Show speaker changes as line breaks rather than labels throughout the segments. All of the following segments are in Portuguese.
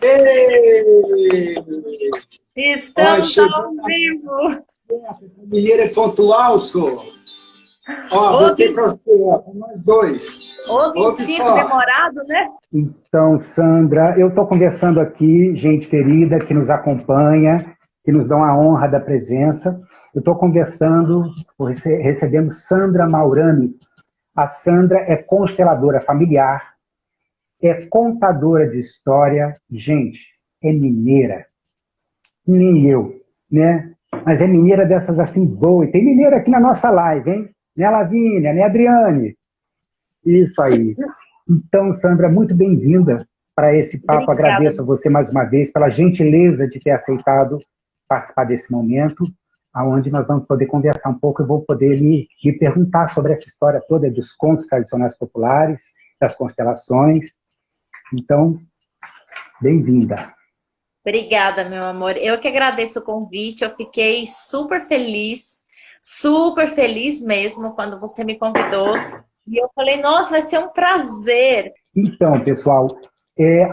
Ei! Ó,
Estamos
chegou
ao
a
vivo!
mineira é pontual, sou. Ó,
Ô,
botei para você, ó, com nós dois.
ô
Ouve
25
só.
demorado, né?
Então, Sandra, eu estou conversando aqui, gente querida que nos acompanha, que nos dão a honra da presença. Eu estou conversando, recebendo Sandra Maurani. A Sandra é consteladora familiar, é contadora de história, gente, é mineira, nem eu, né? Mas é mineira dessas assim boa. E tem mineira aqui na nossa live, hein? Né, Lavínia, né, Adriane? Isso aí. Então, Sandra, muito bem-vinda para esse papo.
Obrigada.
Agradeço a você mais uma vez pela gentileza de ter aceitado participar desse momento, onde nós vamos poder conversar um pouco. Eu vou poder lhe perguntar sobre essa história toda dos contos tradicionais populares, das constelações. Então, bem-vinda.
Obrigada, meu amor. Eu que agradeço o convite. Eu fiquei super feliz mesmo quando você me convidou. E eu falei, nossa, vai ser um prazer.
Então, pessoal,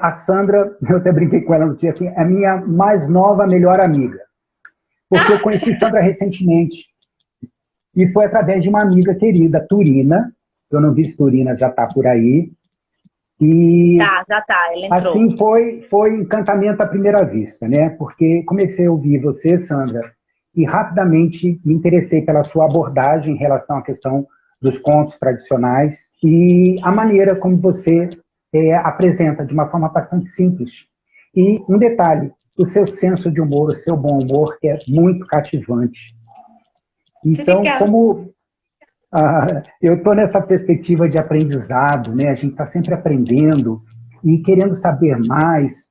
a Sandra, eu até brinquei com ela no dia assim, é a minha mais nova melhor amiga. Porque eu conheci Sandra recentemente. E foi através de uma amiga querida, Turina. Eu não vi se Turina já está por aí. E
Tá, já tá, ela entrou.
assim foi encantamento à primeira vista, né? Porque comecei a ouvir você, Sandra, e rapidamente me interessei pela sua abordagem em relação à questão dos contos tradicionais e a maneira como você apresenta de uma forma bastante simples. E um detalhe, o seu senso de humor, o seu bom humor, que é muito cativante. Então,
Obrigada.
como eu estou nessa perspectiva de aprendizado, né? A gente está sempre aprendendo e querendo saber mais.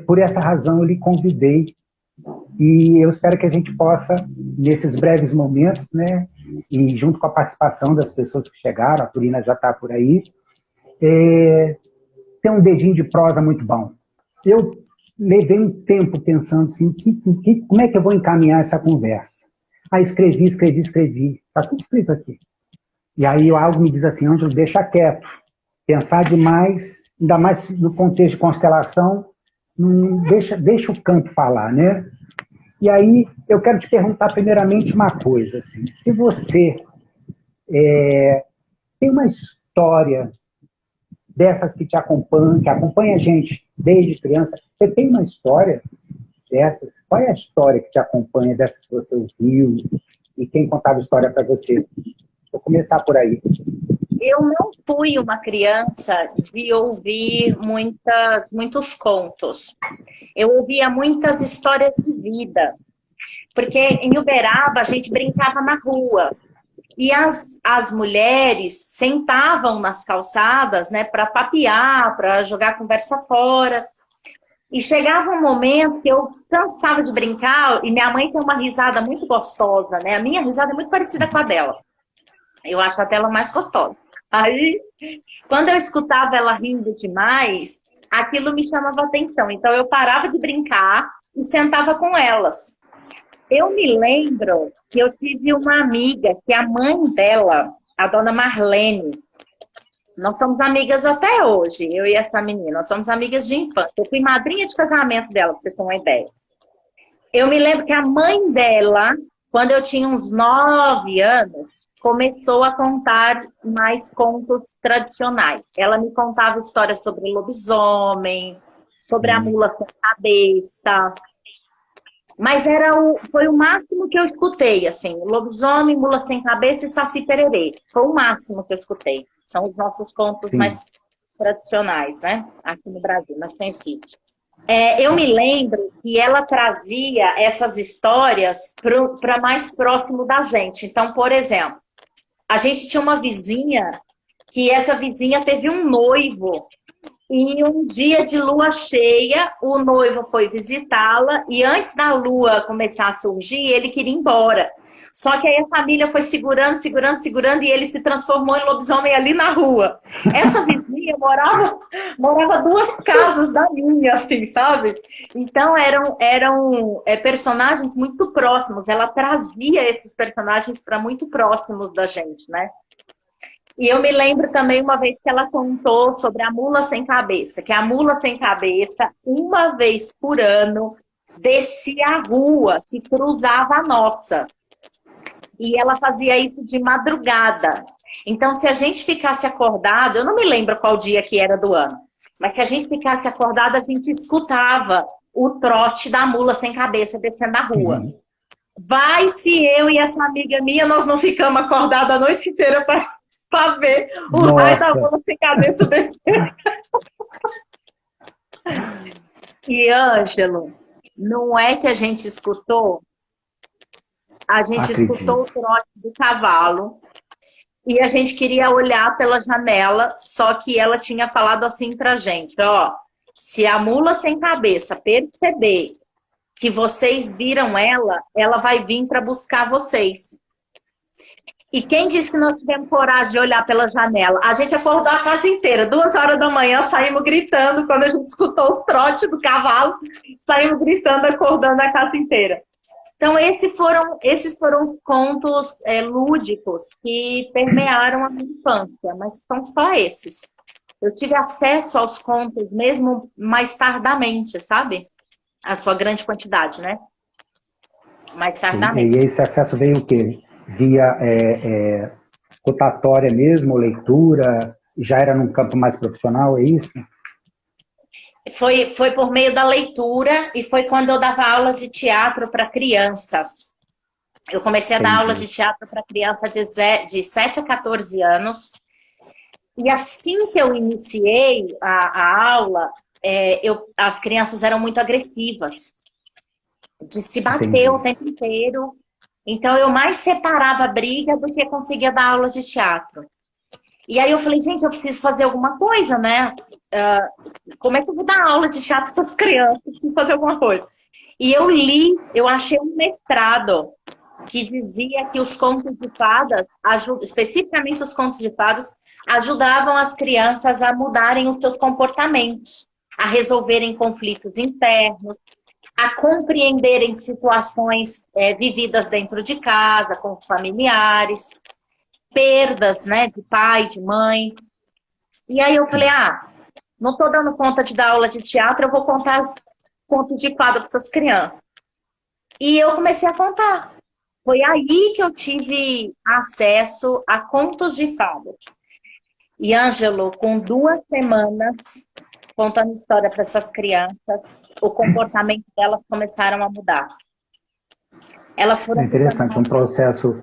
Por essa razão, eu lhe convidei e eu espero que a gente possa, nesses breves momentos, né? E junto com a participação das pessoas que chegaram, a Turina já está por aí, ter um dedinho de prosa muito bom. Eu levei um tempo pensando assim, como é que eu vou encaminhar essa conversa? Aí escrevi. Está tudo escrito aqui. E aí algo me diz assim, Ângelo, deixa quieto. Pensar demais, ainda mais no contexto de constelação, deixa o campo falar, né? E aí eu quero te perguntar primeiramente uma coisa, assim, se você tem uma história dessas que acompanha a gente desde criança, você tem uma história dessas? Qual é a história que te acompanha dessas que você ouviu? E quem contava a história para você? Vou começar por aí.
Eu não fui uma criança de ouvir muitos contos. Eu ouvia muitas histórias de vida. Porque em Uberaba a gente brincava na rua. E as mulheres sentavam nas calçadas, né, para papear, para jogar conversa fora. E chegava um momento que eu cansava de brincar, e minha mãe tem uma risada muito gostosa, né? A minha risada é muito parecida com a dela. Eu acho a dela mais gostosa. Aí, quando eu escutava ela rindo demais, aquilo me chamava atenção. Então, eu parava de brincar e sentava com elas. Eu me lembro que eu tive uma amiga, que a mãe dela, a dona Marlene, nós somos amigas até hoje, eu e essa menina, nós somos amigas de infância. Eu fui madrinha de casamento dela, pra você ter uma ideia. Eu me lembro que a mãe dela, quando eu tinha uns 9 anos, começou a contar mais contos tradicionais. Ela me contava histórias sobre lobisomem, sobre a mula sem cabeça. Mas foi o máximo que eu escutei, assim, lobisomem, mula sem cabeça e saci pererê. Foi o máximo que eu escutei. São os nossos contos
Sim.
mais tradicionais, né? Aqui no Brasil, mais conhecidos. Eu me lembro que ela trazia essas histórias para mais próximo da gente. Então, por exemplo, a gente tinha uma vizinha que essa vizinha teve um noivo e um dia de lua cheia, o noivo foi visitá-la e antes da lua começar a surgir, ele queria ir embora. Só que aí a família foi segurando e ele se transformou em lobisomem ali na rua. Essa vizinha morava 2 casas da minha, assim, sabe? Então eram personagens muito próximos. Ela trazia esses personagens para muito próximos da gente, né? E eu me lembro também uma vez que ela contou sobre a mula sem cabeça, que a mula sem cabeça, uma vez por ano, descia a rua que cruzava a nossa. E ela fazia isso de madrugada. Então, se a gente ficasse acordado, eu não me lembro qual dia que era do ano, mas se a gente ficasse acordado, a gente escutava o trote da mula sem cabeça descendo a rua. Vai se eu e essa amiga minha, nós não ficamos acordados a noite inteira para ver o raio da mula sem cabeça descer. E, Ângelo, não é que a gente escutou? A gente escutou o trote do cavalo e a gente queria olhar pela janela, só que ela tinha falado assim pra gente, ó, se a mula sem cabeça perceber que vocês viram ela, ela vai vir para buscar vocês. E quem disse que nós tivemos coragem de olhar pela janela? A gente acordou a casa inteira. 2 horas da manhã, saímos gritando. Quando a gente escutou os trotes do cavalo, saímos gritando, acordando a casa inteira. Então, esses foram os contos lúdicos que permearam a minha infância, mas são só esses. Eu tive acesso aos contos mesmo mais tardamente, sabe? A sua grande quantidade, né? Mais tardamente.
E esse acesso veio o quê? Via cotatória mesmo, leitura? Já era num campo mais profissional, é isso?
Foi por meio da leitura e foi quando eu dava aula de teatro para crianças. Eu comecei a dar aula de teatro para criança de 7 a 14 anos. E assim que eu iniciei a aula, as crianças eram muito agressivas, de se bater o tempo inteiro. Então, eu mais separava a briga do que conseguia dar aula de teatro. E aí eu falei, gente, eu preciso fazer alguma coisa, né? Como é que eu vou dar aula de teatro para essas crianças? Eu preciso fazer alguma coisa. E eu achei um mestrado que dizia que os contos de fadas, especificamente os contos de fadas, ajudavam as crianças a mudarem os seus comportamentos, a resolverem conflitos internos, a compreenderem situações vividas dentro de casa, com os familiares, perdas, né, de pai, de mãe. E aí eu falei, não estou dando conta de dar aula de teatro, eu vou contar contos de fada para essas crianças. E eu comecei a contar. Foi aí que eu tive acesso a contos de fadas. E, Ângelo, com 2 semanas contando história para essas crianças, o comportamento delas começaram a mudar. Elas foram...
É interessante, um processo...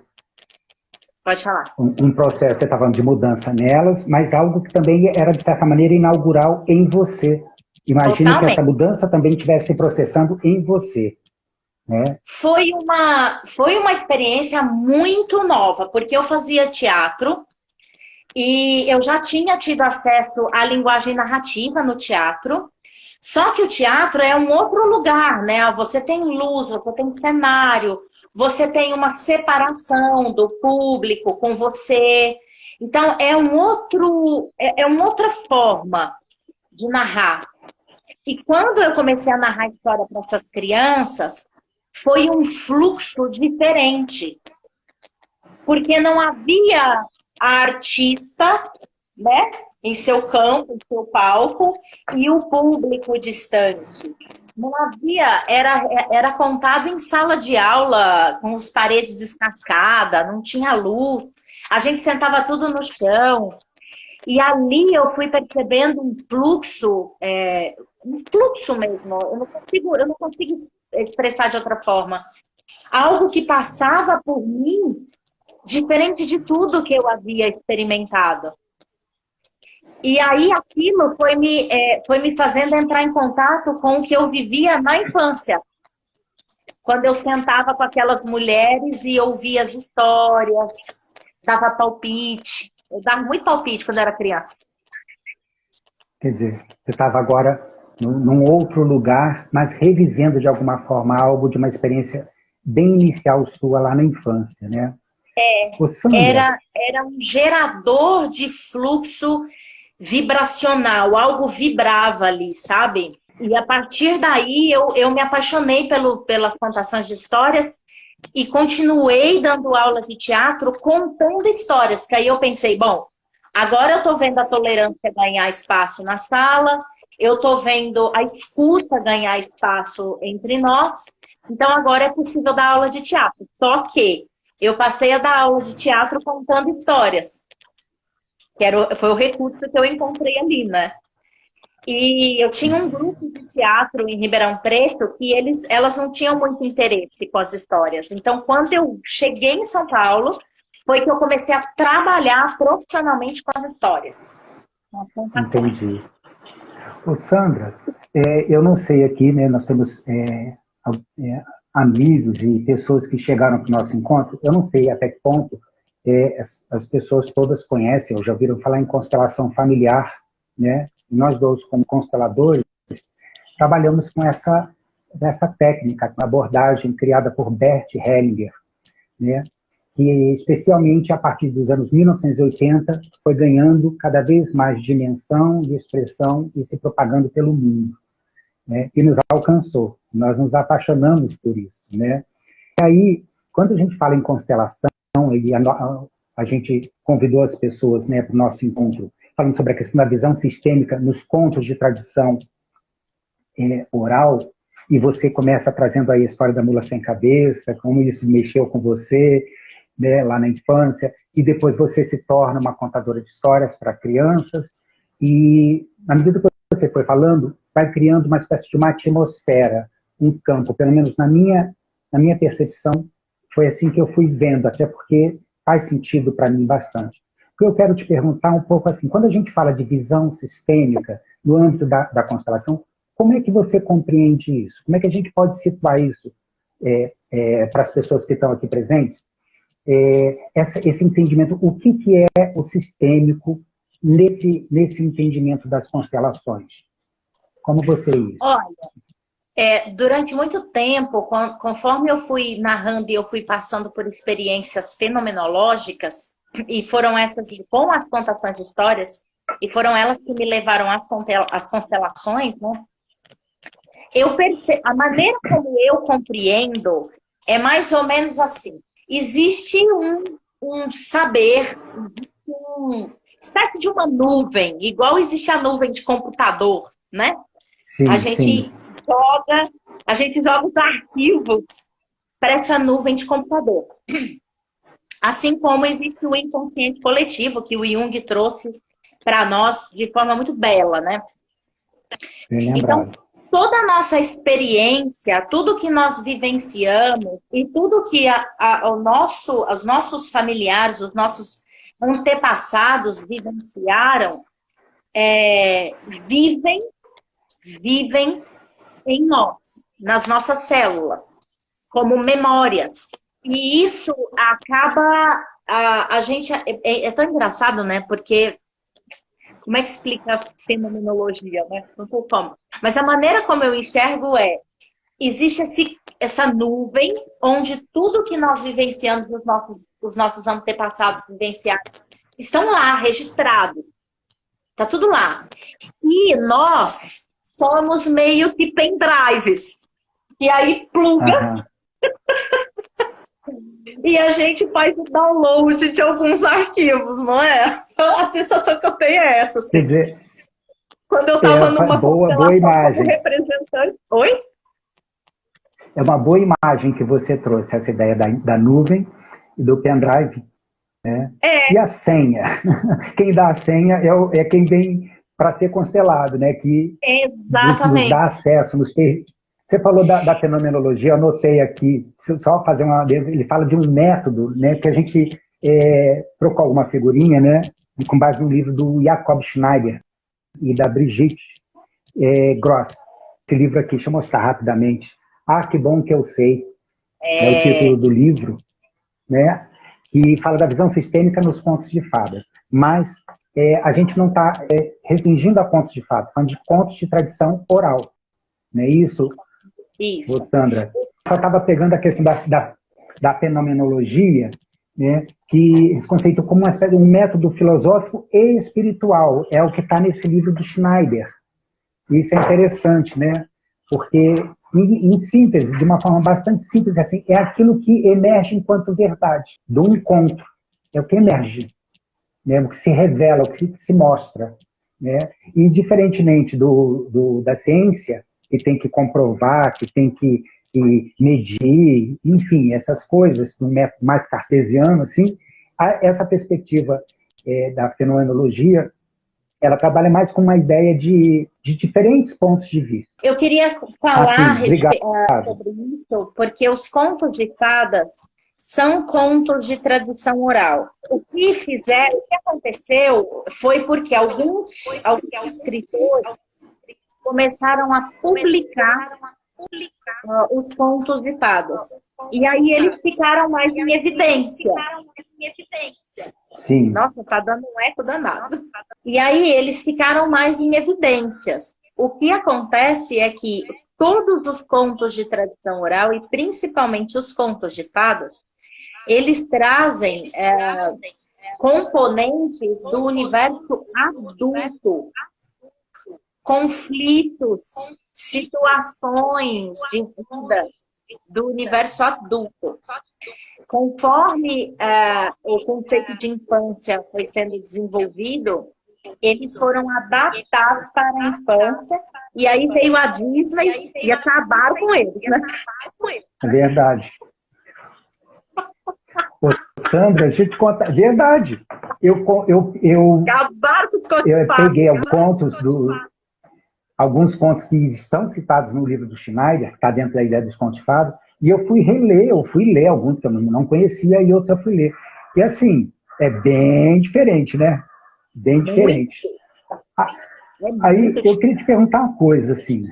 Pode falar.
Um processo, você está falando de mudança nelas, mas algo que também era, de certa maneira, inaugural em você. Imagino que essa mudança também estivesse processando em você. Né?
Foi uma experiência muito nova, porque eu fazia teatro e eu já tinha tido acesso à linguagem narrativa no teatro, só que o teatro é um outro lugar, né? Você tem luz, você tem cenário, você tem uma separação do público com você. Então, é uma outra forma de narrar. E quando eu comecei a narrar a história para essas crianças, foi um fluxo diferente. Porque não havia a artista, né, em seu campo, em seu palco, e o público distante. Não havia, era contado em sala de aula, com as paredes descascadas, não tinha luz, a gente sentava tudo no chão. E ali eu fui percebendo um fluxo mesmo, eu não consigo expressar de outra forma. Algo que passava por mim, diferente de tudo que eu havia experimentado. E aí aquilo foi me fazendo entrar em contato com o que eu vivia na infância. Quando eu sentava com aquelas mulheres e ouvia as histórias, dava palpite. Eu dava muito palpite quando eu era criança.
Quer dizer, você estava agora num outro lugar, mas revivendo de alguma forma algo de uma experiência bem inicial sua lá na infância, né?
Era um gerador de fluxo vibracional, algo vibrava ali, sabe? E a partir daí eu me apaixonei pelas contações de histórias e continuei dando aula de teatro contando histórias, porque aí eu pensei, bom, Agora eu estou vendo a tolerância ganhar espaço na sala, eu estou vendo a escuta ganhar espaço entre nós, então agora é possível dar aula de teatro. Só que eu passei a dar aula de teatro contando histórias, foi o recurso que eu encontrei ali, né? E eu tinha um grupo de teatro em Ribeirão Preto que elas não tinham muito interesse com as histórias. Então, quando eu cheguei em São Paulo, foi que eu comecei a trabalhar profissionalmente com as histórias. Com as contações.
Entendi. Ô, Sandra, eu não sei aqui, né, nós temos amigos e pessoas que chegaram para o nosso encontro, eu não sei até que ponto as pessoas todas conhecem, ou já ouviram falar em constelação familiar, né? Nós dois, como consteladores, trabalhamos com essa técnica, uma abordagem criada por Bert Hellinger, né? Que especialmente a partir dos anos 1980 foi ganhando cada vez mais dimensão e expressão e se propagando pelo mundo, né? E nos alcançou, nós nos apaixonamos por isso, né? E aí, quando a gente fala em constelação, a gente convidou as pessoas, né, para o nosso encontro, falando sobre a questão da visão sistêmica nos contos de tradição oral, e você começa trazendo aí a história da mula sem cabeça, como isso mexeu com você, né, lá na infância, e depois você se torna uma contadora de histórias para crianças, e na medida que você foi falando, vai criando uma espécie de uma atmosfera, um campo, pelo menos na minha percepção, foi assim que eu fui vendo, até porque faz sentido para mim bastante. O que eu quero te perguntar um pouco assim, quando a gente fala de visão sistêmica no âmbito da constelação, como é que você compreende isso? Como é que a gente pode situar isso para as pessoas que estão aqui presentes? Esse entendimento, o que é o sistêmico nesse entendimento das constelações? Como você é isso?
Olha, durante muito tempo, conforme eu fui narrando e eu fui passando por experiências fenomenológicas, e foram essas com as contações de histórias, e foram elas que me levaram às constelações, né? Eu percebo, a maneira como eu compreendo é mais ou menos assim. Existe um saber, uma espécie de uma nuvem, igual existe a nuvem de computador, né?
Sim,
a gente joga os arquivos para essa nuvem de computador. Assim como existe o inconsciente coletivo, que o Jung trouxe para nós de forma muito bela, né? Então, toda a nossa experiência, tudo que nós vivenciamos e tudo que os nossos familiares, os nossos antepassados vivenciaram, vivem em nós, nas nossas células, como memórias. E isso acaba... A gente... É tão engraçado, né? Porque... Como é que explica a fenomenologia, né? Não sei como. Mas a maneira como eu enxergo existe essa nuvem onde tudo que nós vivenciamos, os nossos antepassados vivenciaram, estão lá, registrados. Está tudo lá. E nós somos meio que pendrives. E aí pluga... E a gente faz o download de alguns arquivos, não é? A sensação que eu tenho é essa. Assim.
Quer dizer,
quando eu estava numa
boa imagem.
Como representante... Oi?
É uma boa imagem que você trouxe, essa ideia da nuvem e do pendrive. Né? E a senha? Quem dá a senha é quem vem para ser constelado, né? Que nos dá acesso, Você falou da fenomenologia, eu anotei aqui, só fazer ele fala de um método, né, que a gente trocou alguma figurinha, né, com base no livro do Jacob Schneider e da Brigitte Gross. Esse livro aqui, deixa eu mostrar rapidamente. Que bom que eu sei. É o título do livro, né, que fala da visão sistêmica nos contos de fadas. Mas a gente não está restringindo a contos de fadas, falando de contos de tradição oral. Não é isso?
Isso.
Ô, Sandra, eu estava pegando a questão da fenomenologia, né, que eles conceitam como uma espécie de um método filosófico e espiritual. É o que está nesse livro do Schneider. Isso é interessante, né? Porque, em síntese, de uma forma bastante simples, assim, é aquilo que emerge enquanto verdade, do encontro. É o que emerge. né? O que se revela, o que se mostra, né? E diferentemente da ciência, que tem que comprovar, que tem que medir, enfim, essas coisas, do método mais cartesiano, assim, essa perspectiva da fenomenologia, ela trabalha mais com uma ideia de diferentes pontos de vista.
Eu queria falar
obrigado.
Sobre isso, porque os contos de fadas são contos de tradição oral. O que aconteceu foi porque alguns escritores começaram a publicar os contos de fadas. E aí eles ficaram mais em evidência.
Sim.
Nossa, tá dando um eco danado. E aí eles ficaram mais em evidências. O que acontece é que todos os contos de tradição oral, e principalmente os contos de fadas, eles trazem componentes do universo adulto, conflitos, situações de vida do universo adulto. Conforme o conceito de infância foi sendo desenvolvido, eles foram adaptados para a infância, e aí veio a Disney e acabaram com eles, né?
É verdade. Ô, Sandra, deixa eu te contar. Verdade.
Acabaram com os contos.
Eu peguei alguns contos que são citados no livro do Schneider, que está dentro da ideia dos contos de fada, e eu fui ler alguns que eu não conhecia e outros eu fui ler. E assim, é bem diferente, né? Bem diferente. Aí eu queria te perguntar uma coisa, assim,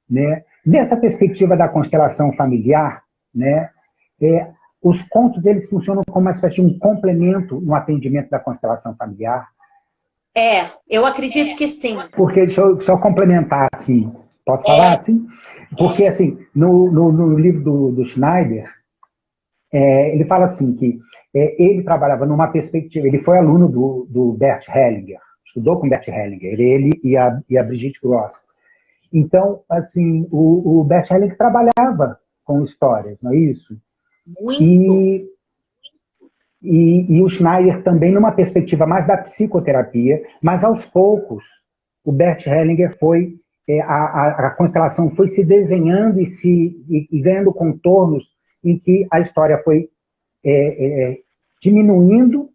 né? Nessa perspectiva da constelação familiar, né? Os contos, eles funcionam como uma espécie de um complemento no atendimento da constelação familiar?
Eu acredito que sim.
Porque, deixa eu complementar, assim, posso falar assim? Porque, assim, no livro do Schneider, ele fala assim que ele trabalhava numa perspectiva, ele foi aluno do Bert Hellinger, estudou com Bert Hellinger, ele e a Brigitte Gross. Então, assim, o Bert Hellinger trabalhava com histórias, não é isso?
Muito.
E o Schneider também numa perspectiva mais da psicoterapia, mas aos poucos o Bert Hellinger a constelação foi se desenhando e ganhando contornos em que a história foi diminuindo,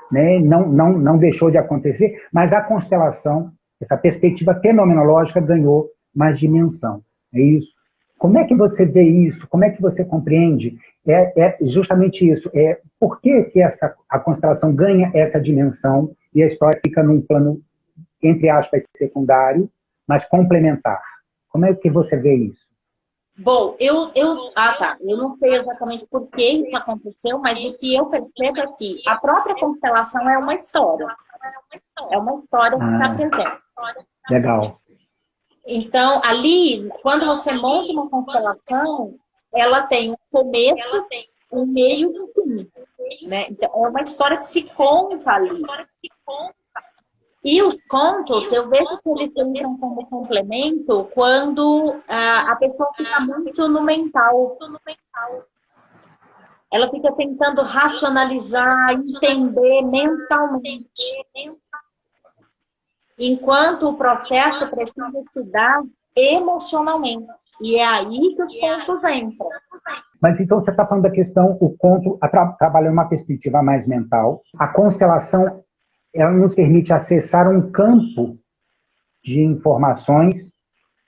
né? Não deixou de acontecer, mas a constelação, essa perspectiva fenomenológica ganhou mais dimensão. É isso. Como é que você vê isso? Como é que você compreende? Justamente isso. Por que a constelação ganha essa dimensão e a história fica num plano, entre aspas, secundário, mas complementar? Como é que você vê isso?
Bom, eu não sei exatamente por que isso aconteceu, mas o que eu percebo é que a própria constelação é uma história. É uma história que está presente.
Legal.
Então, ali, quando você monta uma constelação, ela tem um começo, um meio e um fim. Né? Então, é uma história que se conta ali. E os contos, eu vejo que eles entram como complemento quando a pessoa fica muito no mental. Ela fica tentando racionalizar, entender mentalmente. Enquanto o processo precisa se dar emocionalmente. E é aí que os contos entram.
Mas então você está falando da questão, o conto trabalha uma perspectiva mais mental. A constelação, ela nos permite acessar um campo de informações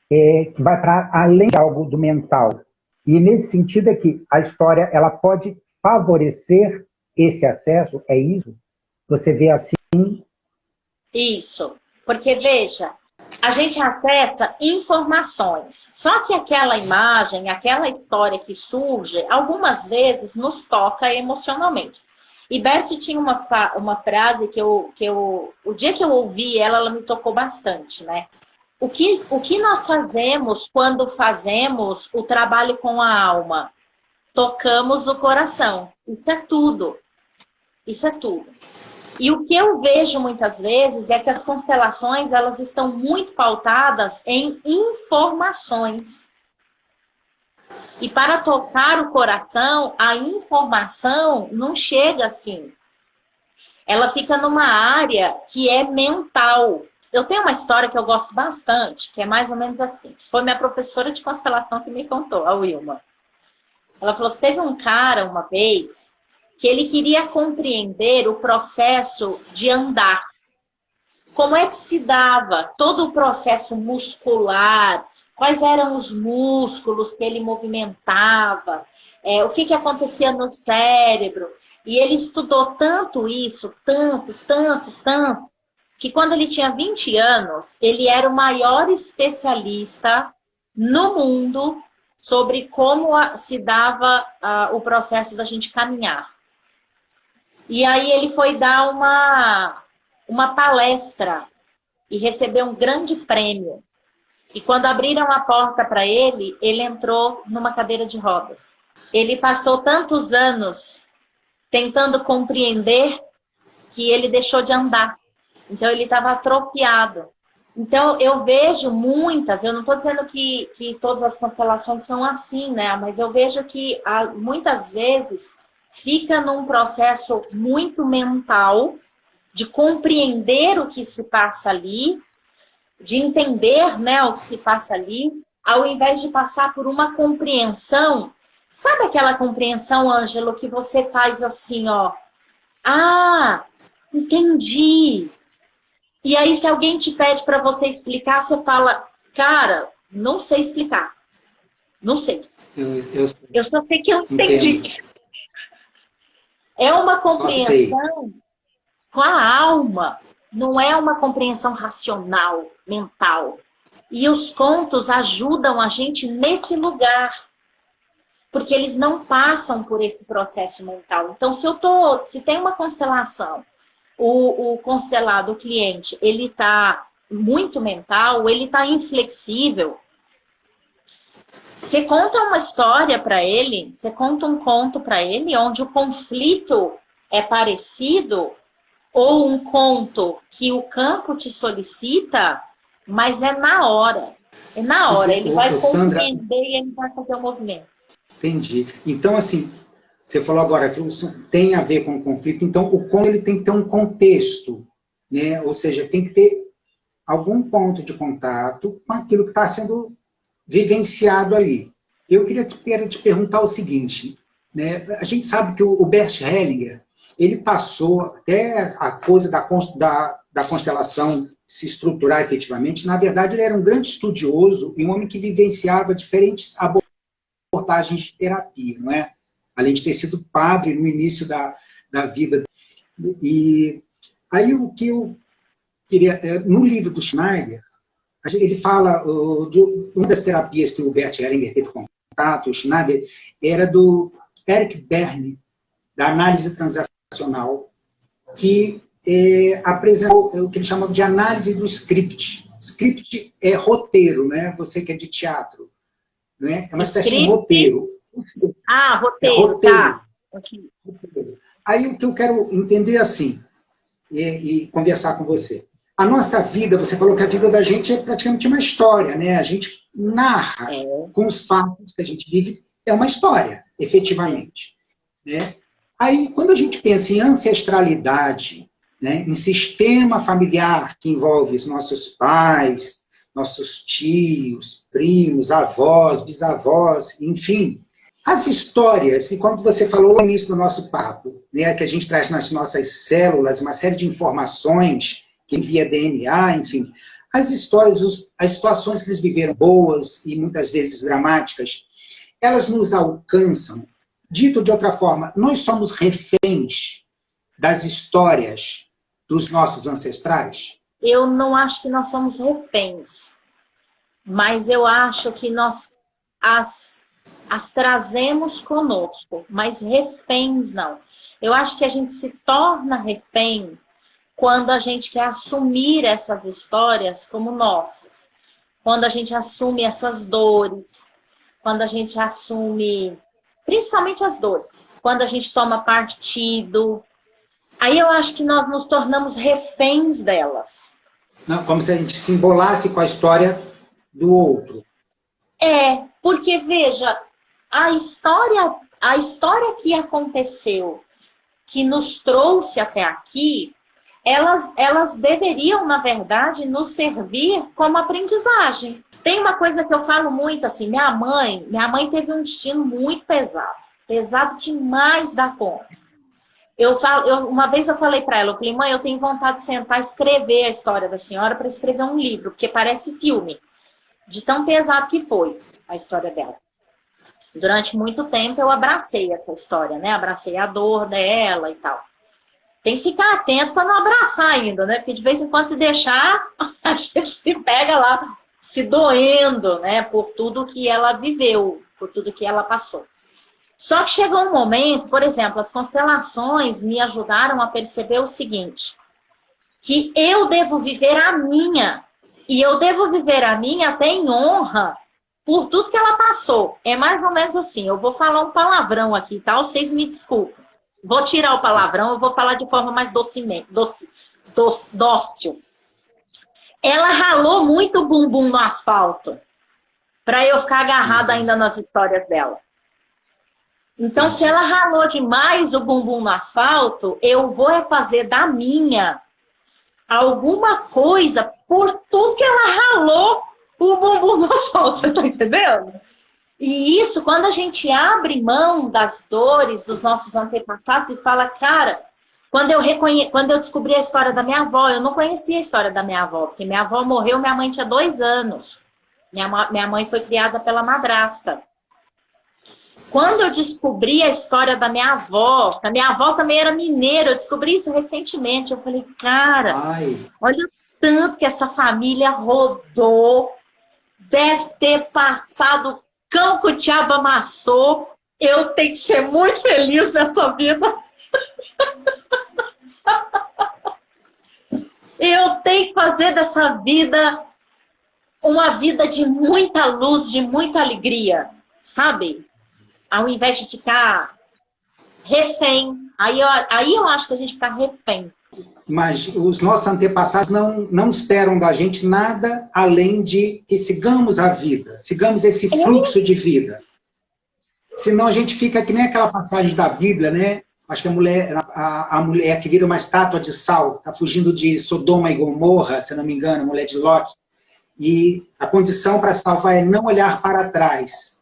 que vai para além de algo do mental. E nesse sentido é que a história ela pode favorecer esse acesso, é isso? Você vê assim?
Isso. Porque, veja, a gente acessa informações. Só que aquela imagem, aquela história que surge, algumas vezes nos toca emocionalmente. E Bert tinha uma frase o dia que eu ouvi ela me tocou bastante, né? O que nós fazemos quando fazemos o trabalho com a alma? Tocamos o coração. Isso é tudo. Isso é tudo. E o que eu vejo muitas vezes é que as constelações elas estão muito pautadas em informações. E para tocar o coração, a informação não chega assim. ela fica numa área que é mental. Eu tenho uma história que eu gosto bastante, que é mais ou menos assim. Foi minha professora de constelação que me contou, a Wilma. Ela falou, teve um cara uma vez que ele queria compreender o processo de andar. Como é que se dava todo o processo muscular, quais eram os músculos que ele movimentava, o que acontecia no cérebro. E ele estudou tanto isso, tanto, que quando ele tinha 20 anos, ele era o maior especialista no mundo sobre como se dava o processo da gente caminhar. E aí ele foi dar uma palestra e recebeu um grande prêmio. E quando abriram a porta para ele, ele entrou numa cadeira de rodas. Ele passou tantos anos tentando compreender que ele deixou de andar. Então ele estava atrofiado. Então eu vejo muitas, eu não estou dizendo que todas as constelações são assim, né? Mas eu vejo que muitas vezes fica num processo muito mental de compreender o que se passa ali, de entender, né, o que se passa ali, ao invés de passar por uma compreensão. Sabe aquela compreensão, Ângelo, que você faz assim, ó? Ah, entendi. E aí, se alguém te pede para você explicar, você fala, cara, não sei explicar. Não sei. Eu só sei que eu entendi. Entendo. É uma compreensão com a alma. Não é uma compreensão racional, mental. E os contos ajudam a gente nesse lugar. Porque eles não passam por esse processo mental. Então, se tem uma constelação, o constelado, o cliente, ele está muito mental, ele está inflexível, você conta uma história para ele, você conta um conto para ele, onde o conflito é parecido, ou um conto que o campo te solicita, mas é na hora. É na hora, ele vai compreender e ele vai fazer o movimento.
Entendi. Então, assim, você falou agora que tem a ver com o conflito, então o conto ele tem que ter um contexto, né? Ou seja, tem que ter algum ponto de contato com aquilo que está sendo vivenciado ali. Eu quero te perguntar o seguinte, né? A gente sabe que o Bert Hellinger, ele passou até a coisa da constelação se estruturar efetivamente. Na verdade, ele era um grande estudioso e um homem que vivenciava diferentes abordagens de terapia, não é? Além de ter sido padre no início da vida. E aí o que eu queria... No livro do Schneider, ele fala de uma das terapias que o Bert Hellinger teve contato, o Schneider, era do Eric Berne, da análise transacional, que apresentou o que ele chamava de análise do script. Script é roteiro, né? Você que é de teatro. Né? É uma espécie de roteiro.
Ah, roteiro, tá.
Okay. Aí o que eu quero entender assim, e conversar com você. A nossa vida, você falou que a vida da gente é praticamente uma história, né? A gente narra com os fatos que a gente vive, é uma história, efetivamente. Né? Aí, quando a gente pensa em ancestralidade, né, em sistema familiar que envolve os nossos pais, nossos tios, primos, avós, bisavós, enfim, as histórias, e quando você falou no início do nosso papo, né, que a gente traz nas nossas células uma série de informações, que envia DNA, enfim, as histórias, as situações que eles viveram, boas e muitas vezes dramáticas, elas nos alcançam. Dito de outra forma, nós somos reféns das histórias dos nossos ancestrais?
Eu não acho que nós somos reféns, mas eu acho que nós as trazemos conosco, mas reféns não. Eu acho que a gente se torna refém quando a gente quer assumir essas histórias como nossas, quando a gente assume essas dores, quando a gente assume, principalmente as dores, quando a gente toma partido. Aí eu acho que nós nos tornamos reféns delas.
Não, como se a gente se embolasse com a história do outro.
Porque veja, a história que aconteceu, que nos trouxe até aqui, elas deveriam, na verdade, nos servir como aprendizagem. Tem uma coisa que eu falo muito, assim, minha mãe teve um destino muito pesado demais da conta. Uma vez eu falei para ela, eu falei, mãe, eu tenho vontade de sentar e escrever a história da senhora para escrever um livro, porque parece filme, de tão pesado que foi a história dela. Durante muito tempo eu abracei essa história, né? Abracei a dor dela e tal. Tem que ficar atento para não abraçar ainda, né? Porque de vez em quando se deixar, a gente se pega lá se doendo, né? Por tudo que ela viveu, por tudo que ela passou. Só que chegou um momento, por exemplo, as constelações me ajudaram a perceber o seguinte, que eu devo viver a minha, e eu devo viver a minha até em honra por tudo que ela passou. É mais ou menos assim, eu vou falar um palavrão aqui, tá? Vocês me desculpem. Vou tirar o palavrão, eu vou falar de forma mais dócil. Ela ralou muito o bumbum no asfalto, para eu ficar agarrada ainda nas histórias dela. Então, se ela ralou demais o bumbum no asfalto, eu vou fazer da minha alguma coisa por tudo que ela ralou o bumbum no asfalto, você tá entendendo? E isso, quando a gente abre mão das dores dos nossos antepassados e fala, cara, quando eu descobri a história da minha avó, eu não conhecia a história da minha avó, porque minha avó morreu, minha mãe tinha 2 anos. Minha mãe foi criada pela madrasta. Quando eu descobri a história da minha avó, a minha avó também era mineira, eu descobri isso recentemente. Eu falei, cara, olha o tanto que essa família rodou, deve ter passado cão que o diabo amassou. Eu tenho que ser muito feliz nessa vida. Eu tenho que fazer dessa vida uma vida de muita luz, de muita alegria, sabe? Ao invés de ficar refém. Aí eu acho que a gente fica refém.
Mas os nossos antepassados não esperam da gente nada além de que sigamos a vida, sigamos esse fluxo de vida. Senão a gente fica que nem aquela passagem da Bíblia, né? Acho que a mulher que vira uma estátua de sal, está fugindo de Sodoma e Gomorra, se não me engano, a mulher de Ló. E a condição para salvar é não olhar para trás.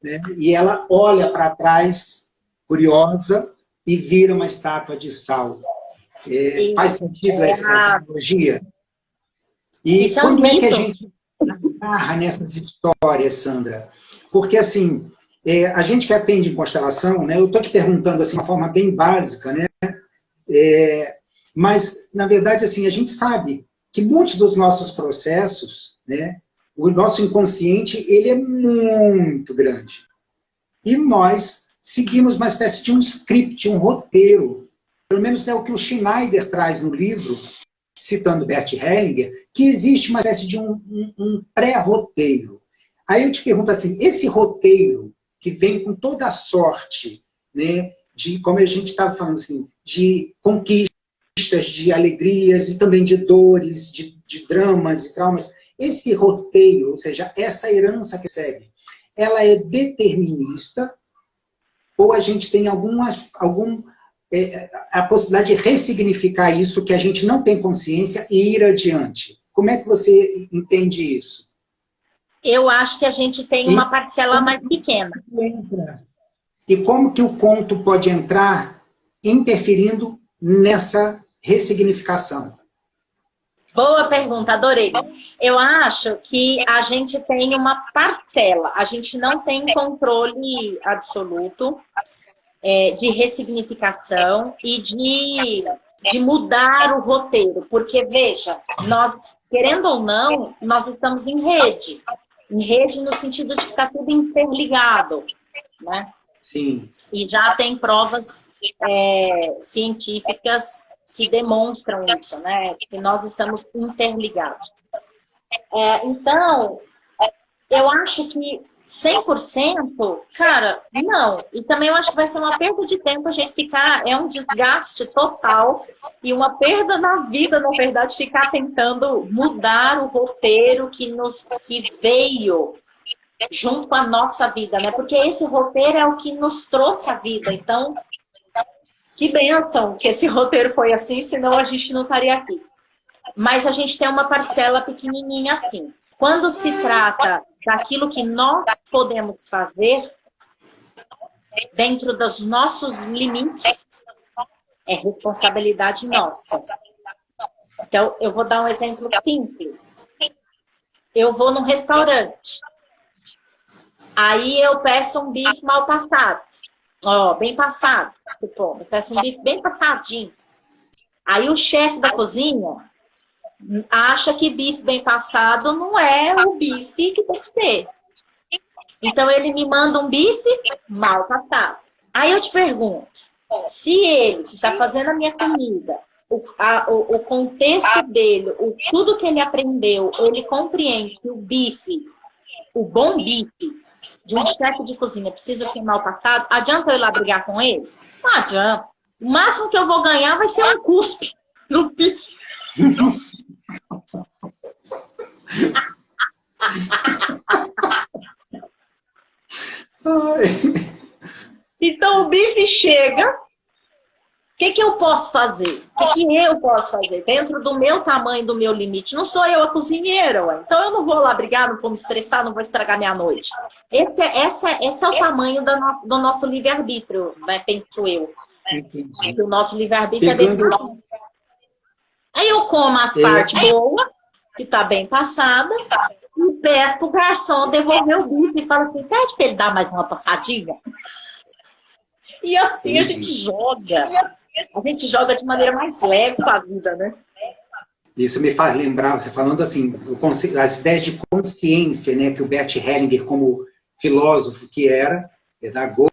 Né? E ela olha para trás, curiosa, e vira uma estátua de sal. Faz sentido essa analogia? E
isso
como é que a gente agarra nessas histórias, Sandra? Porque, assim, a gente que atende em constelação, né, eu estou te perguntando assim, de uma forma bem básica, né, mas, na verdade, assim, a gente sabe que muitos dos nossos processos, né, o nosso inconsciente, ele é muito grande. E nós seguimos uma espécie de um script, um roteiro. Pelo menos é o que o Schneider traz no livro, citando Bert Hellinger, que existe uma espécie de um pré-roteiro. Aí eu te pergunto assim, esse roteiro que vem com toda a sorte, né, de, como a gente estava falando assim, de conquistas, de alegrias e também de dores, de dramas e traumas, esse roteiro, ou seja, essa herança que segue, ela é determinista ou a gente tem a possibilidade de ressignificar isso que a gente não tem consciência e ir adiante? Como é que você entende isso?
Eu acho que a gente tem uma parcela mais pequena.
E como que o conto pode entrar interferindo nessa ressignificação?
Boa pergunta, adorei. Eu acho que a gente tem uma parcela, a gente não tem controle absoluto de ressignificação e de mudar o roteiro. Porque, veja, nós, querendo ou não, nós estamos em rede. Em rede no sentido de estar tudo interligado, né?
Sim.
E já tem provas científicas que demonstram isso, né? Que nós estamos interligados. Então, eu acho que 100%, cara, não. E também eu acho que vai ser uma perda de tempo a gente ficar, um desgaste total e uma perda na vida, na verdade, ficar tentando mudar o roteiro que veio junto com a nossa vida, né? Porque esse roteiro é o que nos trouxe a vida. Então, Que bênção que esse roteiro foi assim, senão a gente não estaria aqui. Mas a gente tem uma parcela pequenininha assim. Quando se trata daquilo que nós podemos fazer, dentro dos nossos limites, é responsabilidade nossa. Então, eu vou dar um exemplo simples. Eu vou num restaurante. Aí eu peço um bife mal passado. Ó, bem passado. Tipo, eu peço um bife bem passadinho. Aí o chefe da cozinha acha que bife bem passado não é o bife que tem que ser. Então ele me manda um bife mal passado. Aí eu te pergunto, se ele está fazendo a minha comida, o contexto dele, tudo que ele aprendeu, ele compreende que o bife, o bom bife de um chefe de cozinha precisa ser mal passado, adianta eu ir lá brigar com ele? Não adianta. O máximo que eu vou ganhar vai ser um cuspe no bife. Então o bife chega, o que eu posso fazer? O que eu posso fazer? Dentro do meu tamanho, do meu limite. Não sou eu a cozinheira, ué. Então eu não vou lá brigar, não vou me estressar, não vou estragar minha noite. Esse é o tamanho do nosso livre-arbítrio, né? Penso eu. O nosso livre-arbítrio é desse tamanho. Aí eu como as partes boas, que tá bem passada, e peço pro garçom devolver o bife e falo assim, pede pra ele dar mais uma passadinha. E assim a gente joga. A gente joga de maneira mais leve com a vida, né?
Isso me faz lembrar, você falando assim, as ideias de consciência, né, que o Bert Hellinger, como filósofo que era, pedagogo,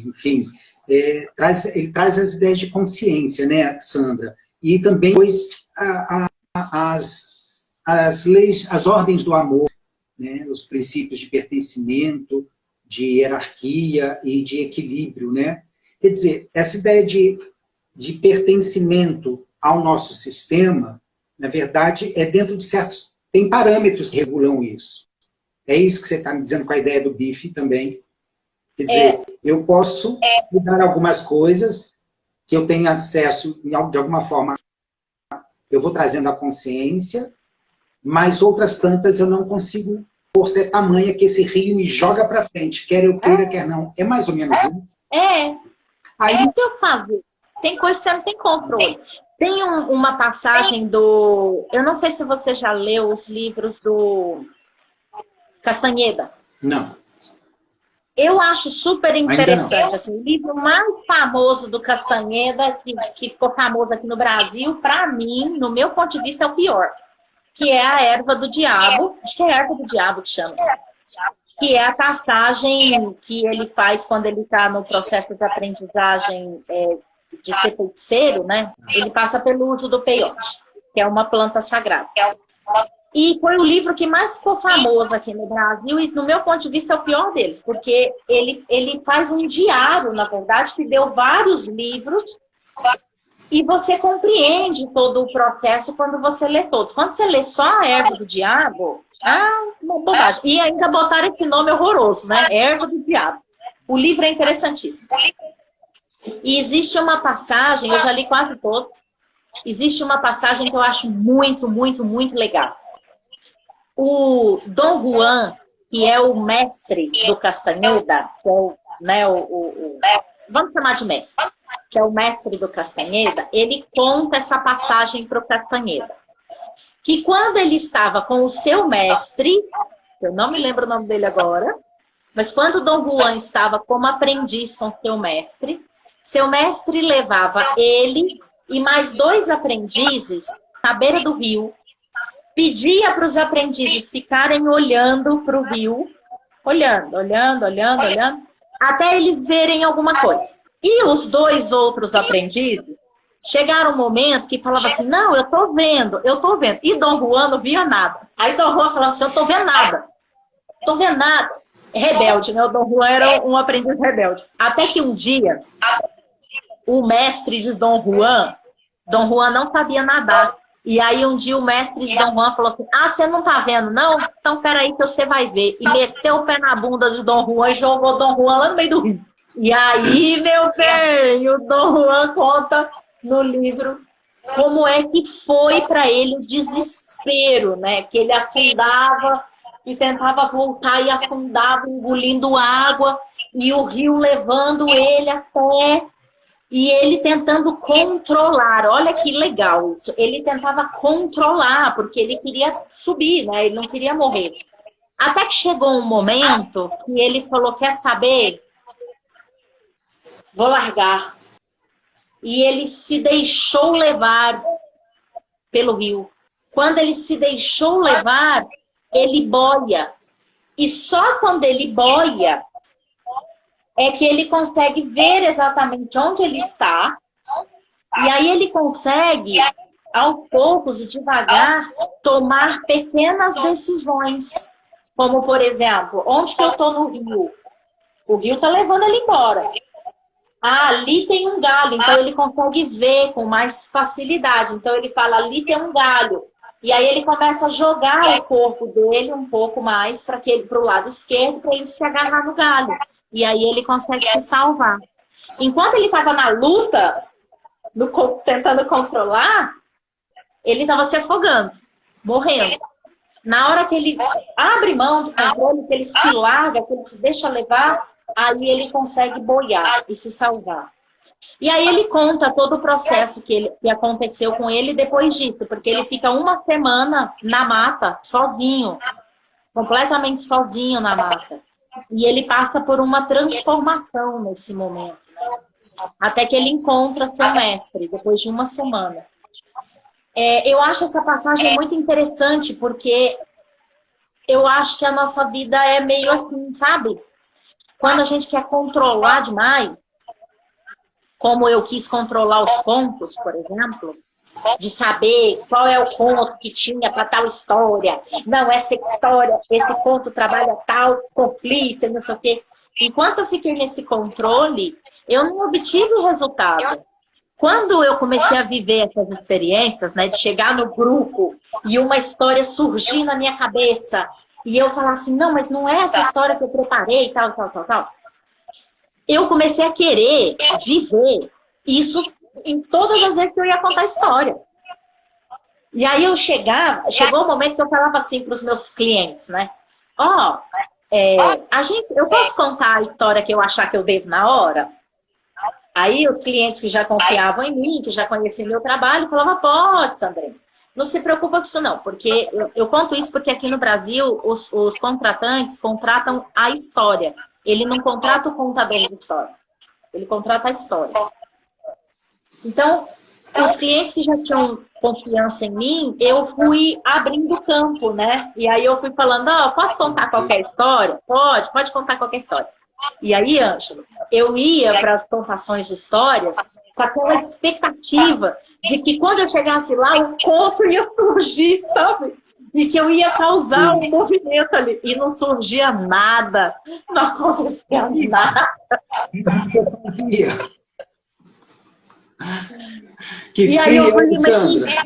enfim, ele traz as ideias de consciência, né, Sandra? E também as leis, as ordens do amor, né, os princípios de pertencimento, de hierarquia e de equilíbrio, né? Quer dizer, essa ideia de pertencimento ao nosso sistema, na verdade, é dentro de certos... Tem parâmetros que regulam isso. É isso que você está me dizendo com a ideia do bife também. Quer dizer, eu posso mudar algumas coisas que eu tenho acesso, de alguma forma, eu vou trazendo a consciência, mas outras tantas eu não consigo, por ser tamanha que esse rio me joga para frente, quer eu queira, quer não. É mais ou menos isso?
Aí o que eu faço? Tem coisa que você não tem controle. Tem uma passagem do... Eu não sei se você já leu os livros do Castanheda.
Não.
Eu acho super interessante. Assim, o livro mais famoso do Castanheda, que ficou famoso aqui no Brasil, para mim, no meu ponto de vista, é o pior. Que é A Erva do Diabo. Acho que é a Erva do Diabo que chama. Que é a passagem que ele faz quando ele está no processo de aprendizagem de ser feiticeiro, né? Ele passa pelo uso do peiote, que é uma planta sagrada. E foi o livro que mais ficou famoso aqui no Brasil e, no meu ponto de vista, é o pior deles, porque ele faz um diário, na verdade, que deu vários livros e você compreende todo o processo quando você lê todos. Quando você lê só A Erva do Diabo, uma bobagem. E ainda botaram esse nome horroroso, né? Erva do Diabo. O livro é interessantíssimo. E existe uma passagem, eu já li quase todos, existe uma passagem que eu acho muito, muito, muito legal. O Dom Juan, que é o mestre do Castanheda, que é vamos chamar de mestre, que é o mestre do Castanheda, ele conta essa passagem para o Castanheda. Que quando ele estava com o seu mestre, eu não me lembro o nome dele agora, mas quando Dom Juan estava como aprendiz com seu mestre levava ele e mais 2 aprendizes à beira do rio, pedia para os aprendizes ficarem olhando para o rio, olhando, até eles verem alguma coisa. E os 2 outros aprendizes chegaram um momento que falavam assim, não, eu tô vendo. E Dom Juan não via nada. Aí Dom Juan falava assim, eu tô vendo nada. Rebelde, né? O Dom Juan era um aprendiz rebelde. Até que um dia, o mestre de Dom Juan não sabia nadar. E aí um dia o mestre de Dom Juan falou assim, você não tá vendo, não? Então peraí que você vai ver. E meteu o pé na bunda de Dom Juan e jogou Dom Juan lá no meio do rio. E aí, meu bem, o Dom Juan conta no livro como é que foi para ele o desespero, né? Que ele afundava e tentava voltar e afundava, engolindo água, e o rio levando ele até... E ele tentando controlar, olha que legal isso. Ele tentava controlar, porque ele queria subir, né? Ele não queria morrer. Até que chegou um momento que ele falou, quer saber? Vou largar. E ele se deixou levar pelo rio. Quando ele se deixou levar, ele boia. E só quando ele boia é que ele consegue ver exatamente onde ele está. E aí ele consegue, aos poucos, devagar, tomar pequenas decisões. Como, por exemplo, onde que eu estou no rio? O rio está levando ele embora. Ah, ali tem um galho, então ele consegue ver com mais facilidade. Então ele fala, ali tem um galho. E aí ele começa a jogar o corpo dele um pouco mais para o lado esquerdo, para ele se agarrar no galho. E aí ele consegue se salvar. Enquanto ele estava na luta, tentando controlar, ele estava se afogando, morrendo. Na hora que ele abre mão do controle, que ele se larga, que ele se deixa levar, aí ele consegue boiar e se salvar. E aí ele conta todo o processo que aconteceu com ele depois disso, porque ele fica uma semana na mata, sozinho, completamente sozinho na mata. E ele passa por uma transformação nesse momento, né? Até que ele encontra seu mestre, depois de uma semana. Eu acho essa passagem muito interessante, porque eu acho que a nossa vida é meio assim, sabe? Quando a gente quer controlar demais, como eu quis controlar os contos, por exemplo, de saber qual é o conto que tinha para tal história. Não, essa história, esse conto trabalha tal conflito, não sei o quê. Enquanto eu fiquei nesse controle, eu não obtive o resultado. Quando eu comecei a viver essas experiências, né, de chegar no grupo e uma história surgir na minha cabeça, e eu falar assim, não, mas não é essa história que eu preparei, tal, eu comecei a querer viver isso em todas as vezes que eu ia contar a história. E aí chegou um momento que eu falava assim para os meus clientes, né? Eu posso contar a história que eu achar que eu devo na hora? Aí os clientes que já confiavam em mim, que já conheciam meu trabalho, falavam, pode, Sandrine. Não se preocupa com isso não, porque eu conto isso porque aqui no Brasil os contratantes contratam a história. Ele não contrata o contador de história. Ele contrata a história. Então, os clientes que já tinham confiança em mim, eu fui abrindo campo, né? E aí eu fui falando, posso contar qualquer história? Pode contar qualquer história. E aí, Ângelo, eu ia para as contações de histórias com aquela expectativa de que quando eu chegasse lá, o conto ia surgir, sabe? E que eu ia causar um movimento ali. E não surgia nada. Não acontecia nada.
E aí eu falei, mas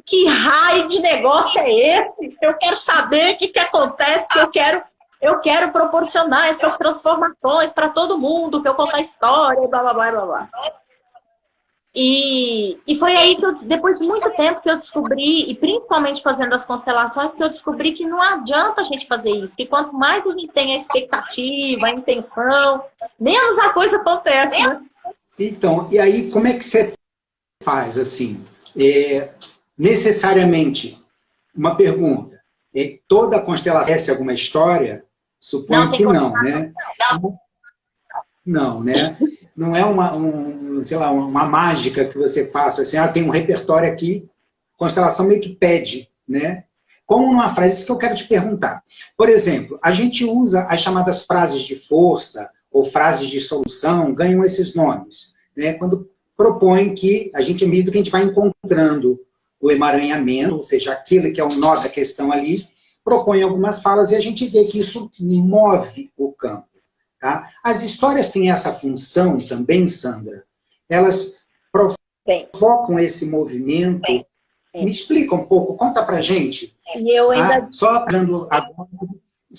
que raio de negócio é esse? Eu quero saber o que acontece, que eu quero proporcionar essas transformações para todo mundo, que eu contar história, blá, blá, blá, blá, blá. E foi aí que depois de muito tempo que eu descobri, e principalmente fazendo as constelações, que eu descobri que não adianta a gente fazer isso, que quanto mais a gente tem a expectativa, a intenção, menos a coisa acontece, né?
Então, e aí como é que você faz, assim, necessariamente, uma pergunta, toda constelação conhece alguma história? Suponho que não, né? Não, né? Não é uma mágica que você faça, assim, tem um repertório aqui, constelação meio que pede, né? Como numa frase, isso que eu quero te perguntar. Por exemplo, a gente usa as chamadas frases de força, ou frases de solução, ganham esses nomes, né? Quando propõem que à medida que a gente vai encontrando o emaranhamento, ou seja, aquilo que é o nó da questão ali, propõe algumas falas e a gente vê que isso move o campo. Tá? As histórias têm essa função também, Sandra? Elas provocam esse movimento? Me explica um pouco, conta pra gente.
E eu ainda...
Só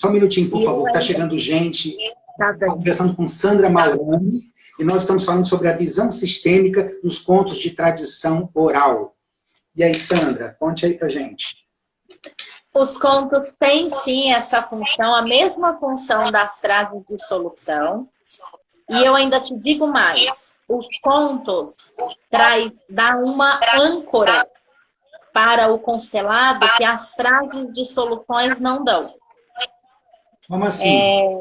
um minutinho, por favor, está chegando gente.
Tá bem.
Conversando com Sandra Maurani, e nós estamos falando sobre a visão sistêmica dos contos de tradição oral. E aí, Sandra, conte aí pra gente.
Os contos têm, sim, essa função, a mesma função das frases de solução. E eu ainda te digo mais. Os contos dá uma âncora para o constelado que as frases de soluções não dão.
Como assim?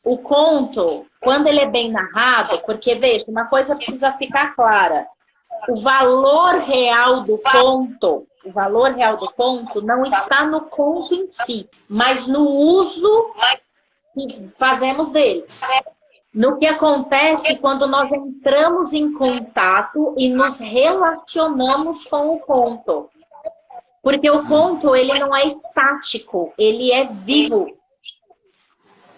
O conto, quando ele é bem narrado, porque, veja, uma coisa precisa ficar clara. O valor real do conto não está no conto em si, mas no uso que fazemos dele. No que acontece quando nós entramos em contato e nos relacionamos com o conto. Porque o conto, ele não é estático, ele é vivo.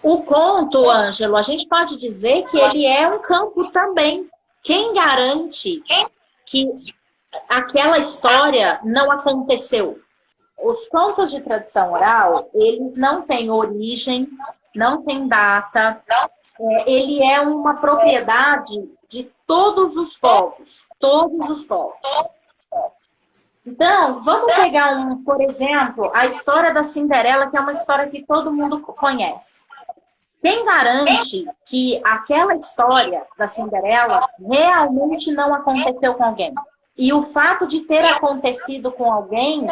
O conto, Ângelo, a gente pode dizer que ele é um campo também. Quem garante que aquela história não aconteceu? Os contos de tradição oral, eles não têm origem, não têm data. Ele é uma propriedade de todos os povos. Todos os povos. Então, vamos pegar, por exemplo, a história da Cinderela, que é uma história que todo mundo conhece. Quem garante que aquela história da Cinderela realmente não aconteceu com alguém? E o fato de ter acontecido com alguém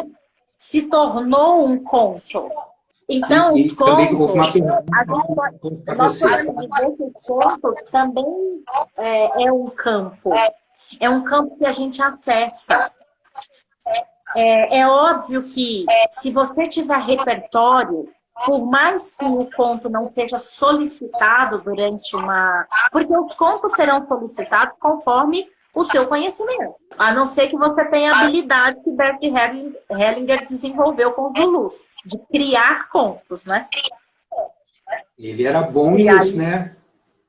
se tornou um conto. Então, os contos, nós podemos dizer que os contos também é um campo. É um campo que a gente acessa. É óbvio que, se você tiver repertório, por mais que o conto não seja solicitado durante uma... Porque os contos serão solicitados conforme o seu conhecimento. A não ser que você tenha a habilidade que Bert Hellinger desenvolveu com os Zulus, de criar contos, né?
Ele era bom nisso, né?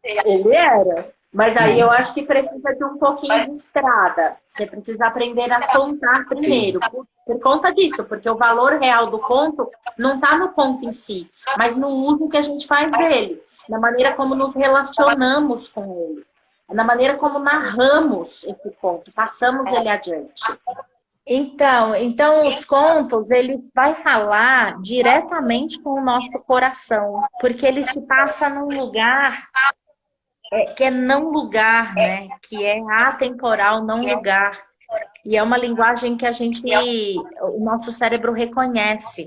Ele era. Mas aí eu acho que precisa de um pouquinho de estrada. Você precisa aprender a contar primeiro. Por conta disso, porque o valor real do conto não está no conto em si, mas no uso que a gente faz dele, na maneira como nos relacionamos com ele, na maneira como narramos esse conto, passamos ele adiante. Então os contos, ele vai falar diretamente com o nosso coração, porque ele se passa num lugar que é não lugar, né? Que é atemporal, não lugar. E é uma linguagem que o nosso cérebro reconhece.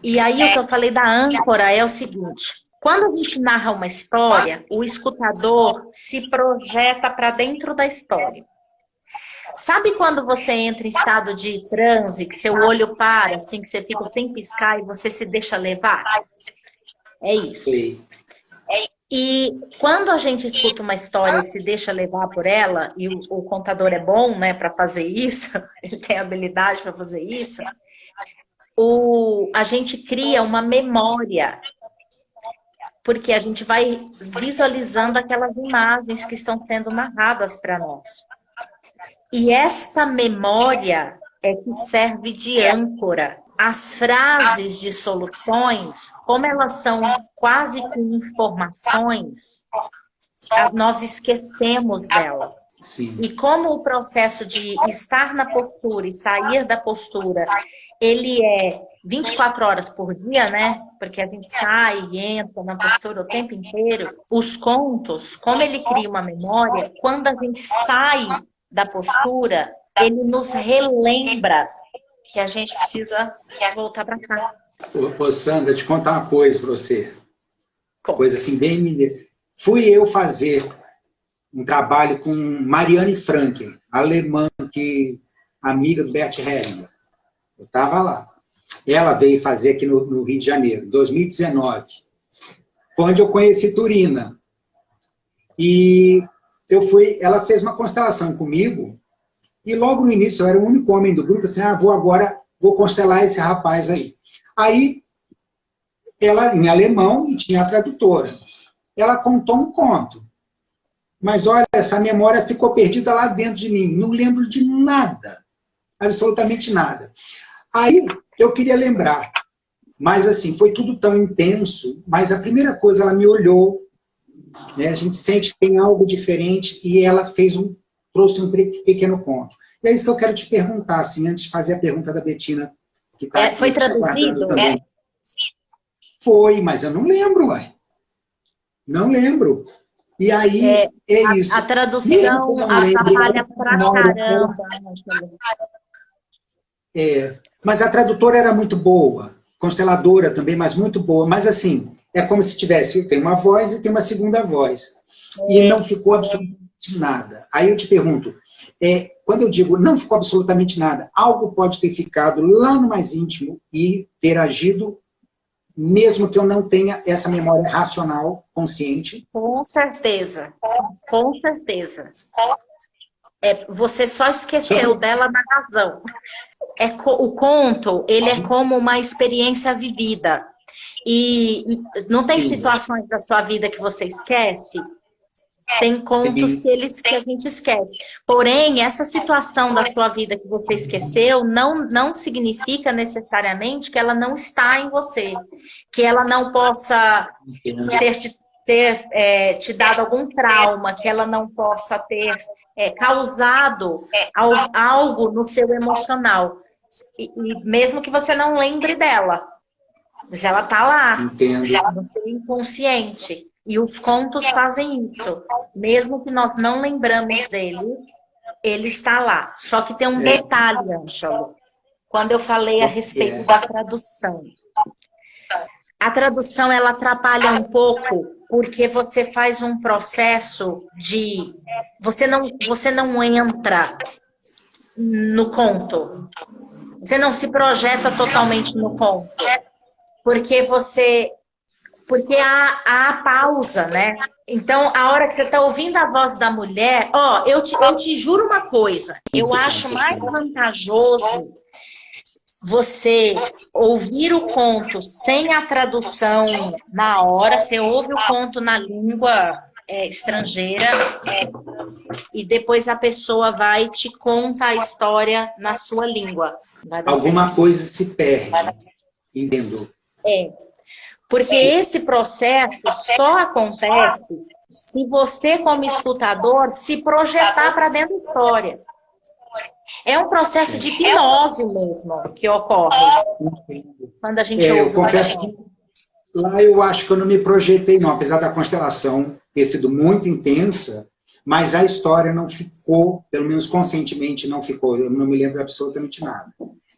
E aí o que eu falei da âncora é o seguinte: quando a gente narra uma história, o escutador se projeta para dentro da história. Sabe quando você entra em estado de transe, que seu olho para, assim, que você fica sem piscar e você se deixa levar? É isso. E quando a gente escuta uma história e se deixa levar por ela, e o contador é bom, né, para fazer isso, ele tem habilidade para fazer isso, a gente cria uma memória, porque a gente vai visualizando aquelas imagens que estão sendo narradas para nós. E esta memória é que serve de âncora. As frases de soluções, como elas são quase que informações, nós esquecemos dela.
Sim.
E como o processo de estar na postura e sair da postura, ele é 24 horas por dia, né? Porque a gente sai e entra na postura o tempo inteiro. Os contos, como ele cria uma memória, quando a gente sai da postura, ele nos relembra que a gente precisa voltar para cá.
Ô, Sandra, te contar uma coisa para você. Coisa assim, bem mineira. Fui eu fazer um trabalho com Marianne Franken, alemã, amiga do Bert Hellinger. Eu estava lá. Ela veio fazer aqui no Rio de Janeiro, em 2019. Foi onde eu conheci Turina. E ela fez uma constelação comigo. E logo no início, eu era o único homem do grupo, assim, vou constelar esse rapaz aí. Aí, ela, em alemão, e tinha a tradutora. Ela contou um conto. Mas, olha, essa memória ficou perdida lá dentro de mim. Não lembro de nada. Absolutamente nada. Aí, eu queria lembrar. Mas, assim, foi tudo tão intenso, mas a primeira coisa, ela me olhou, né? A gente sente que tem algo diferente e ela trouxe um pequeno conto. E é isso que eu quero te perguntar, assim, antes de fazer a pergunta da Betina, que está aqui
Foi
te aguardando
traduzido?
também. Foi, mas eu não lembro, ué. Não lembro. E aí, isso.
A tradução atrapalha pra caramba.
Mas a tradutora era muito boa, consteladora também, mas muito boa. Mas assim, é como se tem uma voz e tem uma segunda voz. E não ficou absolutamente nada. Aí eu te pergunto, quando eu digo não ficou absolutamente nada, algo pode ter ficado lá no mais íntimo e ter agido, mesmo que eu não tenha essa memória racional, consciente?
Com certeza. Com certeza. Você só esqueceu dela na razão. O conto, ele é como uma experiência vivida. E não tem situações da sua vida que você esquece? Tem contos que a gente esquece. Porém, essa situação da sua vida que você esqueceu não significa necessariamente que ela não está em você. Que ela não possa ter te dado algum trauma, que ela não possa ter causado algo no seu emocional. E mesmo que você não lembre dela. Mas ela está lá, no seu inconsciente. E os contos fazem isso. Mesmo que nós não lembramos dele, ele está lá. Só que tem um detalhe, Ângelo. Quando eu falei a respeito da tradução. A tradução, ela atrapalha um pouco, porque você faz um processo de... Você não entra no conto. Você não se projeta totalmente no conto. Porque há a pausa, né? Então, a hora que você está ouvindo a voz da mulher... eu te juro uma coisa. Eu acho mais vantajoso você ouvir o conto sem a tradução na hora. Você ouve o conto na língua estrangeira e depois a pessoa vai e te conta a história na sua língua.
Alguma coisa se perde. Entendo.
Porque esse processo só acontece se você, como escutador, se projetar para dentro da história. É um processo de hipnose mesmo que ocorre quando a gente ouve uma história.
Lá eu acho que eu não me projetei, não, apesar da constelação ter sido muito intensa, mas a história não ficou, pelo menos conscientemente não ficou, eu não me lembro absolutamente nada.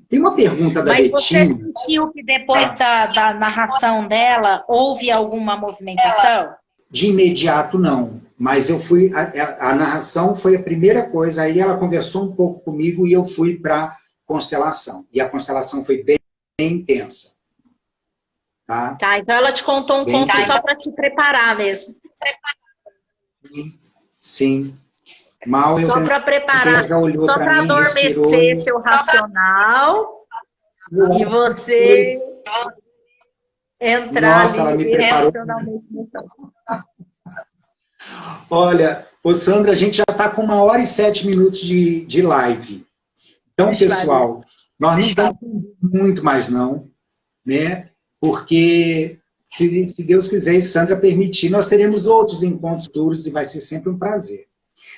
Tem uma pergunta da Betina.
Mas você sentiu que depois da narração dela houve alguma movimentação?
De imediato, não. Mas eu fui... A narração foi a primeira coisa. Aí ela conversou um pouco comigo e eu fui para a constelação. E a constelação foi bem intensa. Tá?
Então ela te contou um conto só para te preparar mesmo.
Sim.
Só para preparar, só para adormecer seu racional e você entrar ali racionalmente no campo.
Olha, Sandra, a gente já está com 1h07 de live. Então, pessoal, nós não estamos muito mais não, né? Porque, se Deus quiser e Sandra permitir, nós teremos outros encontros futuros e vai ser sempre um prazer.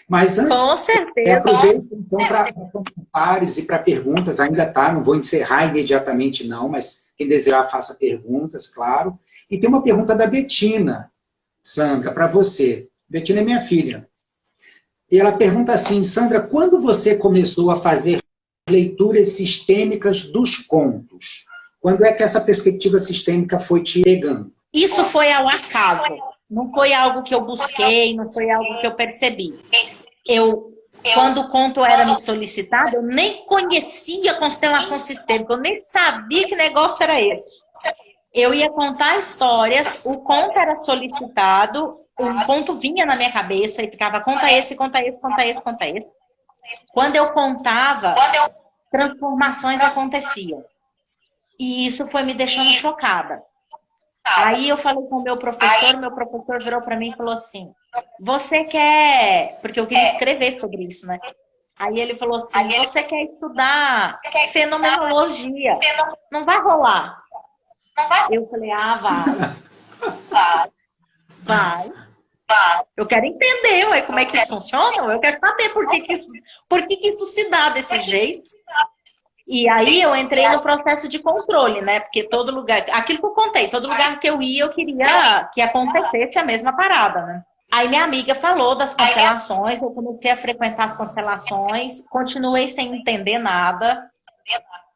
Mas antes,
com certeza.
Aproveito então para comentários e para perguntas, ainda tá, não vou encerrar imediatamente não, mas quem desejar faça perguntas, claro. E tem uma pergunta da Betina, Sandra, para você. Betina é minha filha. E ela pergunta assim, Sandra, quando você começou a fazer leituras sistêmicas dos contos? Quando é que essa perspectiva sistêmica foi te pegando?
Isso foi ao acaso. Não foi algo que eu busquei, não foi algo que eu percebi. Quando o conto era me solicitado, eu nem conhecia a constelação sistêmica, eu nem sabia que negócio era esse. Eu ia contar histórias, o conto era solicitado, o conto vinha na minha cabeça e ficava, conta esse, conta esse, conta esse, conta esse. Quando eu contava, transformações aconteciam. E isso foi me deixando chocada. Aí eu falei com o meu professor virou para mim e falou assim, você quer... Porque eu queria escrever sobre isso, né? Aí ele falou assim, você quer estudar fenomenologia? Não vai rolar. Eu falei, vai. Eu quero entender, ué, como é que isso funciona. Eu quero saber por que que isso se dá desse jeito. E aí eu entrei no processo de controle, né? Porque todo lugar, aquilo que eu contei, todo lugar que eu ia, eu queria que acontecesse a mesma parada, né? Aí minha amiga falou das constelações, eu comecei a frequentar as constelações, continuei sem entender nada.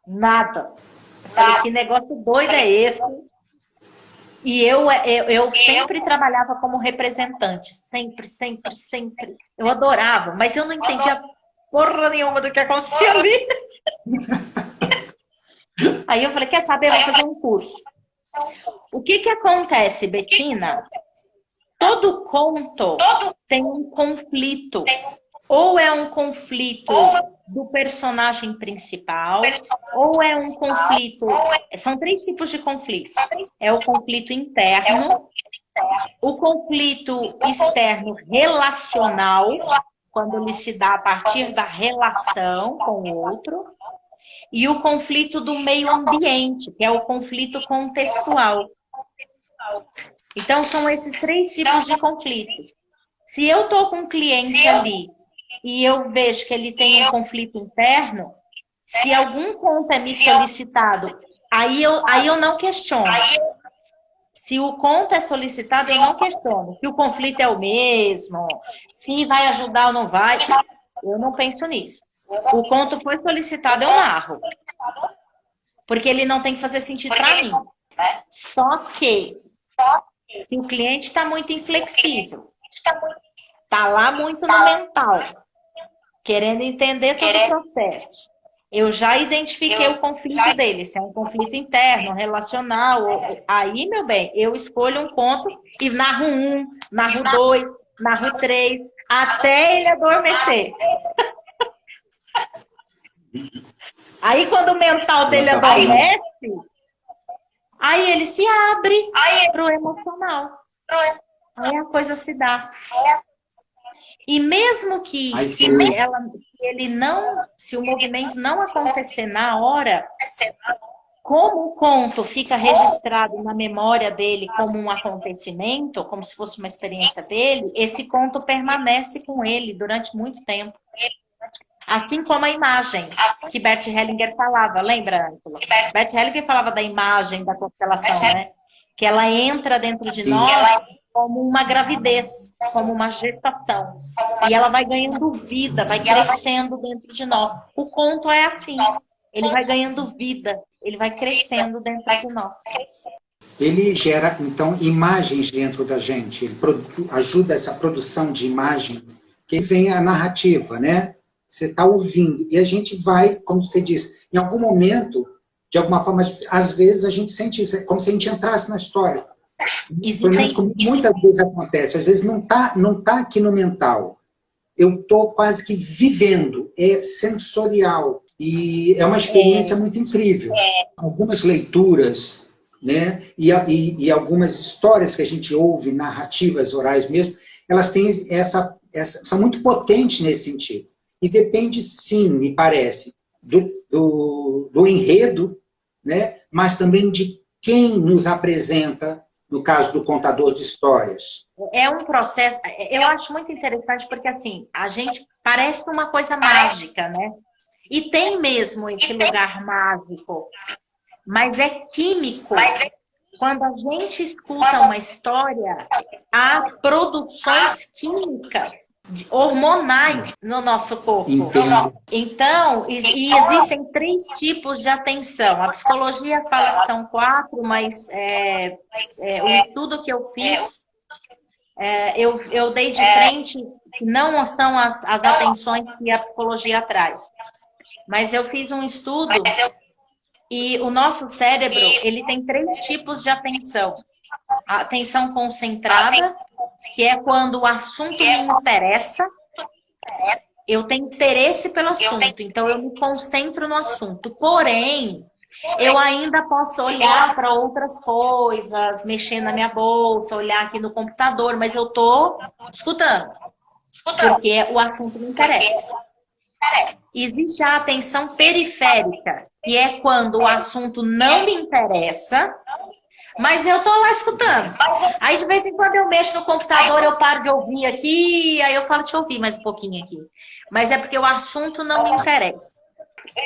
Eu falei, que negócio doido é esse? E eu sempre trabalhava como representante, sempre. Eu adorava, mas eu não entendia porra nenhuma do que acontecia ali. Aí eu falei, quer saber, eu vou fazer um curso. O que acontece, Betina? Todo conto tem um conflito. Ou é um conflito do personagem principal, ou é um conflito... São 3 tipos de conflitos. É o conflito interno, o conflito externo relacional, quando ele se dá a partir da relação com o outro, e o conflito do meio ambiente, que é o conflito contextual. Então, são esses 3 tipos de conflitos. Se eu estou com um cliente ali e eu vejo que ele tem um conflito interno, se algum conto é me solicitado, aí eu não questiono. Se o conto é solicitado, eu não questiono. Se o conflito é o mesmo, se vai ajudar ou não vai, eu não penso nisso. O conto foi solicitado, eu narro. Porque ele não tem que fazer sentido para mim. Só que, se o cliente está muito inflexível, está lá muito no mental, querendo entender todo o processo, eu já identifiquei o conflito dele, se é um conflito interno, relacional. Aí, meu bem, eu escolho um conto e narro 1, narro 2, narro 3, até ele adormecer. Aí, quando o mental dele adormece, aí ele se abre para o emocional. Aí a coisa se dá. E mesmo que se o movimento não acontecer na hora, como o conto fica registrado na memória dele como um acontecimento, como se fosse uma experiência dele, esse conto permanece com ele durante muito tempo. Assim como a imagem que Bert Hellinger falava, lembra, Ângela? Bert Hellinger falava da imagem da constelação, né? Que ela entra dentro de nós como uma gravidez, como uma gestação. E ela vai ganhando vida, vai crescendo dentro de nós. O conto é assim, ele vai ganhando vida, ele vai crescendo dentro de nós.
Ele gera, então, imagens dentro da gente, ele ajuda essa produção de imagem, que vem a narrativa, né? Você está ouvindo, e a gente vai, como você disse, em algum momento, de alguma forma, às vezes a gente sente isso, é como se a gente entrasse na história. Pelo menos comigo, muitas vezes acontece, às vezes não tá aqui no mental. Eu estou quase que vivendo, é sensorial, e é uma experiência muito incrível. Algumas leituras, né, e algumas histórias que a gente ouve, narrativas orais mesmo, elas têm são muito potentes nesse sentido. E depende, sim, me parece, do enredo, né? Mas também de quem nos apresenta, no caso do contador de histórias.
É um processo, eu acho muito interessante, porque assim, a gente parece uma coisa mágica, né? E tem mesmo esse lugar mágico, mas é químico. Quando a gente escuta uma história, há produções químicas, hormonais no nosso corpo. Então, existem 3 tipos de atenção. A psicologia fala que são 4, mas o estudo que eu fiz, eu dei de frente, que não são as atenções que a psicologia traz. Mas eu fiz um estudo e o nosso cérebro, ele tem 3 tipos de atenção. A atenção concentrada, que é quando o assunto me interessa, eu tenho interesse pelo assunto, então eu me concentro no assunto. Porém, eu ainda posso olhar para outras coisas, mexer na minha bolsa, olhar aqui no computador, mas eu estou escutando, porque o assunto me interessa. Existe a atenção periférica, que é quando o assunto não me interessa, Mas eu tô lá escutando. Aí de vez em quando eu mexo no computador, eu paro de ouvir aqui, aí eu falo, deixa eu ouvir mais um pouquinho aqui. Mas é porque o assunto não me interessa.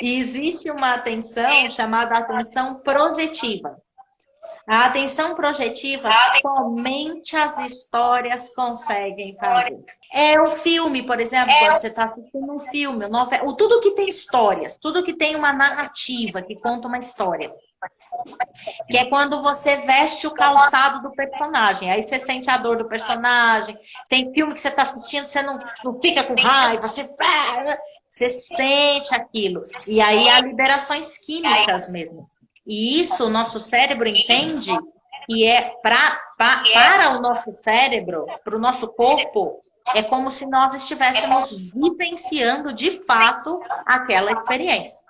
E existe uma atenção chamada atenção projetiva. A atenção projetiva, somente as histórias conseguem fazer. É o filme, por exemplo, quando você está assistindo um filme, novela, tudo que tem histórias, tudo que tem uma narrativa, que conta uma história. Que é quando você veste o calçado do personagem. Aí você sente a dor do personagem. Tem filme que você está assistindo, você não fica com raiva, você sente aquilo. E aí há liberações químicas mesmo. E isso o nosso cérebro entende que é para o nosso cérebro, para o nosso corpo, é como se nós estivéssemos vivenciando de fato aquela experiência.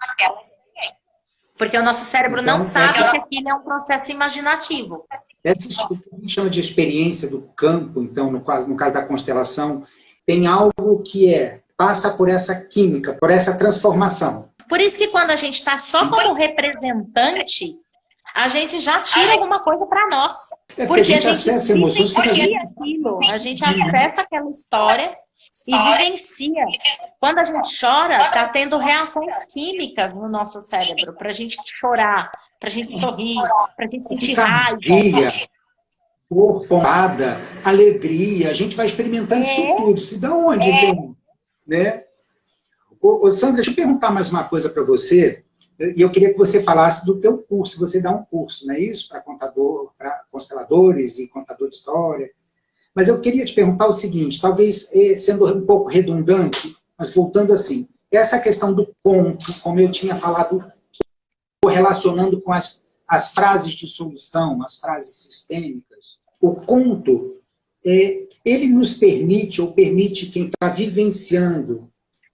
Porque o nosso cérebro não sabe que aquilo é um processo imaginativo.
Essa que a gente chama de experiência do campo, então, no caso da constelação, tem algo que passa por essa química, por essa transformação.
Por isso que quando a gente está só como representante, a gente já tira alguma coisa para nós.
Porque a gente acessa emoções que
aquilo, a gente acessa aquela história e vivencia. Quando a gente chora, está tendo reações químicas no nosso cérebro, para a gente chorar, para a gente sorrir, para a gente sentir raiva.
Dor, pomada, alegria, a gente vai experimentando isso tudo. Se dá onde, gente? Né? Sandra, deixa eu perguntar mais uma coisa para você, e eu queria que você falasse do teu curso. Você dá um curso, não é isso? Para consteladores e contador de história. Mas eu queria te perguntar o seguinte, talvez sendo um pouco redundante, mas voltando assim, essa questão do conto, como eu tinha falado, relacionando com as frases de solução, as frases sistêmicas, o conto, ele nos permite, ou permite quem está vivenciando,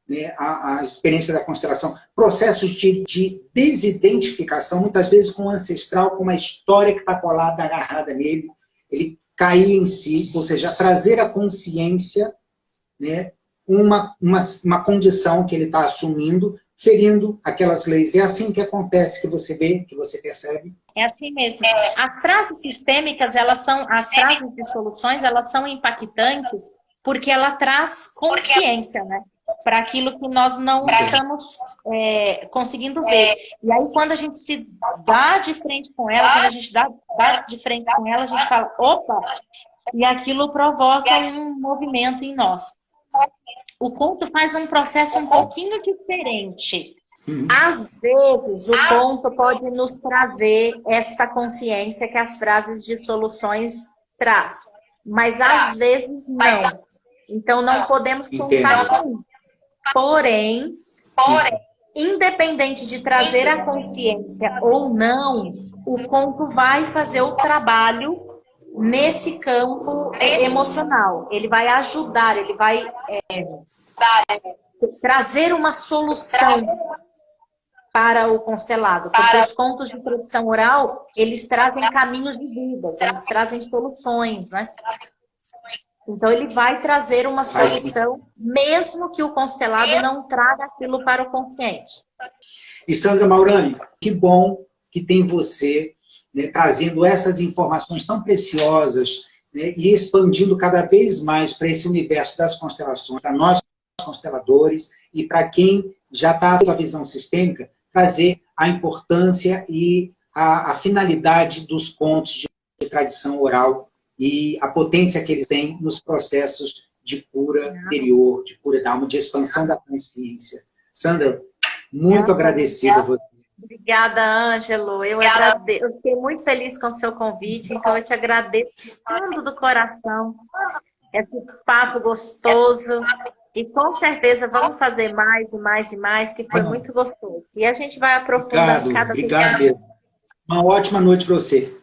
né, a experiência da constelação, processos de desidentificação, muitas vezes com o ancestral, com uma história que está colada, agarrada nele, ele cair em si, ou seja, trazer à consciência, né, uma condição que ele está assumindo, ferindo aquelas leis. É assim que acontece, que você vê, que você percebe?
É assim mesmo. As frases sistêmicas, as frases de soluções, elas são impactantes porque ela traz consciência, né? Para aquilo que nós não estamos conseguindo ver. E aí, quando a gente se dá de frente com ela, quando a gente dá de frente com ela, a gente fala, opa, e aquilo provoca um movimento em nós. O conto faz um processo um pouquinho diferente. Às vezes, o conto pode nos trazer esta consciência que as frases de soluções traz. Mas, às vezes, não. Então, não podemos contar com isso. Porém, independente de trazer a consciência ou não, o conto vai fazer o trabalho nesse campo emocional. Ele vai ajudar, ele vai trazer uma solução para o constelado. Porque os contos de produção oral, eles trazem caminhos de vida, eles trazem soluções, né? Então, ele vai trazer uma solução, mesmo que o constelado não traga aquilo para o consciente.
E Sandra Maurani, que bom que tem você, né, trazendo essas informações tão preciosas, né, e expandindo cada vez mais para esse universo das constelações, para nós consteladores e para quem já está com a visão sistêmica, trazer a importância e a finalidade dos contos de tradição oral e a potência que eles têm nos processos de cura interior, de cura da alma, de expansão da consciência. Sandra, muito agradecida a você.
Obrigada, Ângelo. Eu fiquei muito feliz com o seu convite, então eu te agradeço de fundo do coração. Esse papo gostoso. E com certeza vamos fazer mais e mais e mais, que foi muito gostoso. E a gente vai aprofundando cada vez mais.
Obrigado mesmo. Uma ótima noite para você.